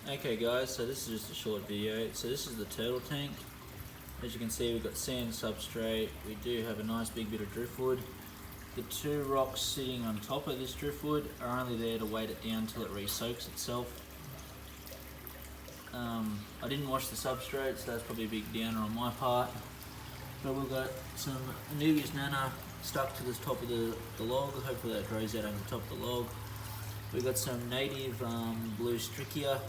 Okay guys, so this is just a short video. So this is the turtle tank. As you can see, we've got sand substrate. We do have a nice big bit of driftwood. The two rocks sitting on top of this driftwood are only there to weight it down till it re-soaks itself. I didn't wash the substrate, so that's probably a big downer on my part. But we've got some Anubias nana stuck to the top of the log. Hopefully that dries out on the top of the log. We've got some native blue strickia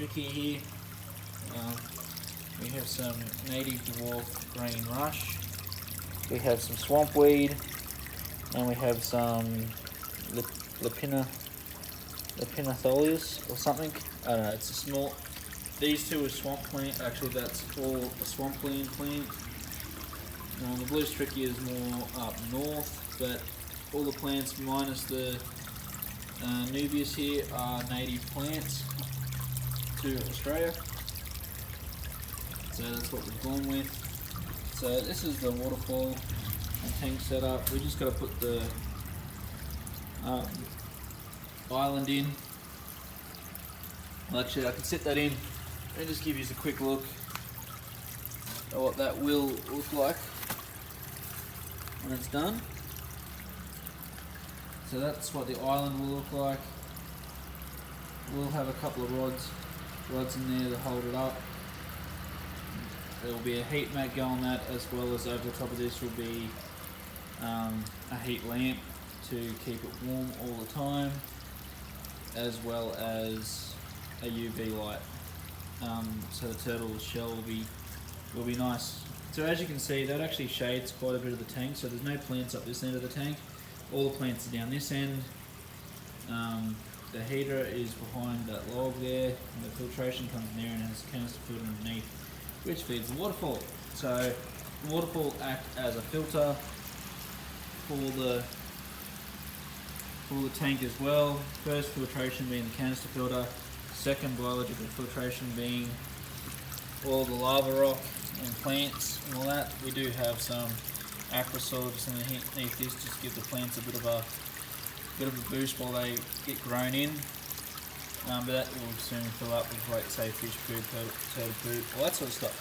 here. We have some native dwarf green rush. We have some swampweed, and we have some Lepinotholius or something. I don't know. It's a small. These two are swamp plant. Actually, that's all a swampland plant. The blue strickia is more up north, but all the plants minus the Nubias here are native plants to Australia. So that's what we've gone with. So this is the waterfall and tank setup. We just got to put the island in. Well, actually I can set that in and just give you a quick look at what that will look like when it's done. So that's what the island will look like. We'll have a couple of rods in there to hold it up. There will be a heat mat go on that, as well as over the top of this will be a heat lamp to keep it warm all the time, as well as a UV light. So the turtle shell will be nice. So as you can see, that actually shades quite a bit of the tank. So there's no plants up this end of the tank. All the plants are down this end. The heater is behind that log there, and the filtration comes in there and has a canister filter underneath, which feeds the waterfall. So the waterfall acts as a filter for the tank as well. First filtration being the canister filter, second biological filtration being all the lava rock and plants and all that. We do have some aquasoil just underneath this, just to give the plants a bit of a boost while they get grown in. But that will soon fill up with, like, say, fish food, turtle food, all that sort of stuff.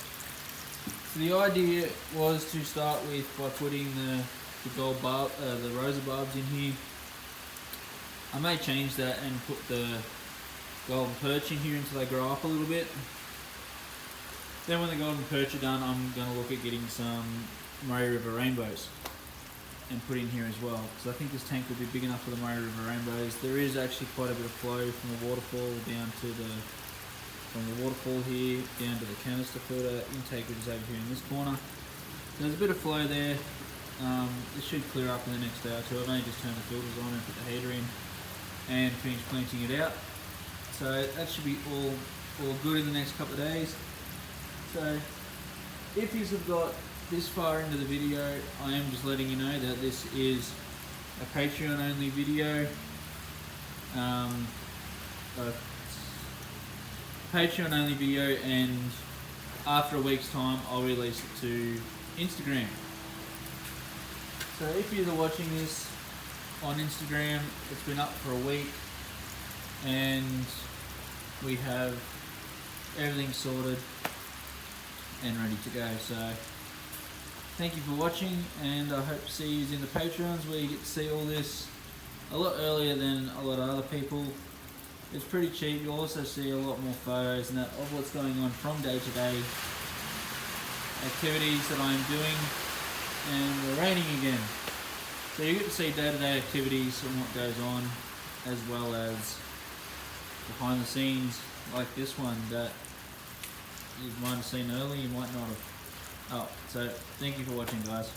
So the idea was to start with by putting the rosa barbs in here. I may change that and put the golden perch in here until they grow up a little bit. Then when the golden perch are done, I'm going to look at getting some Murray River rainbows and put in here as well. So I think this tank will be big enough for the Murray River rainbows. There is actually quite a bit of flow from the waterfall down to from the waterfall here down to the canister filter intake, which is over here in this corner. So there's a bit of flow there. This should clear up in the next day or two. I've only just turned the filters on and put the heater in and finish planting it out. So that should be all good in the next couple of days. So if you have got this far into the video, I am just letting you know that this is a Patreon only video. Patreon only video, and after a week's time I'll release it to Instagram. So if you're watching this on Instagram, it's been up for a week and we have everything sorted and ready to go. So thank you for watching, and I hope to see you in the Patreons, where you get to see all this a lot earlier than a lot of other people. It's pretty cheap. You'll also see a lot more photos and that of what's going on from day to day activities that I'm doing. And we're raining again, so you get to see day-to-day activities and what goes on, as well as behind the scenes like this one that you might have seen earlier, you might not have. So thank you for watching, guys.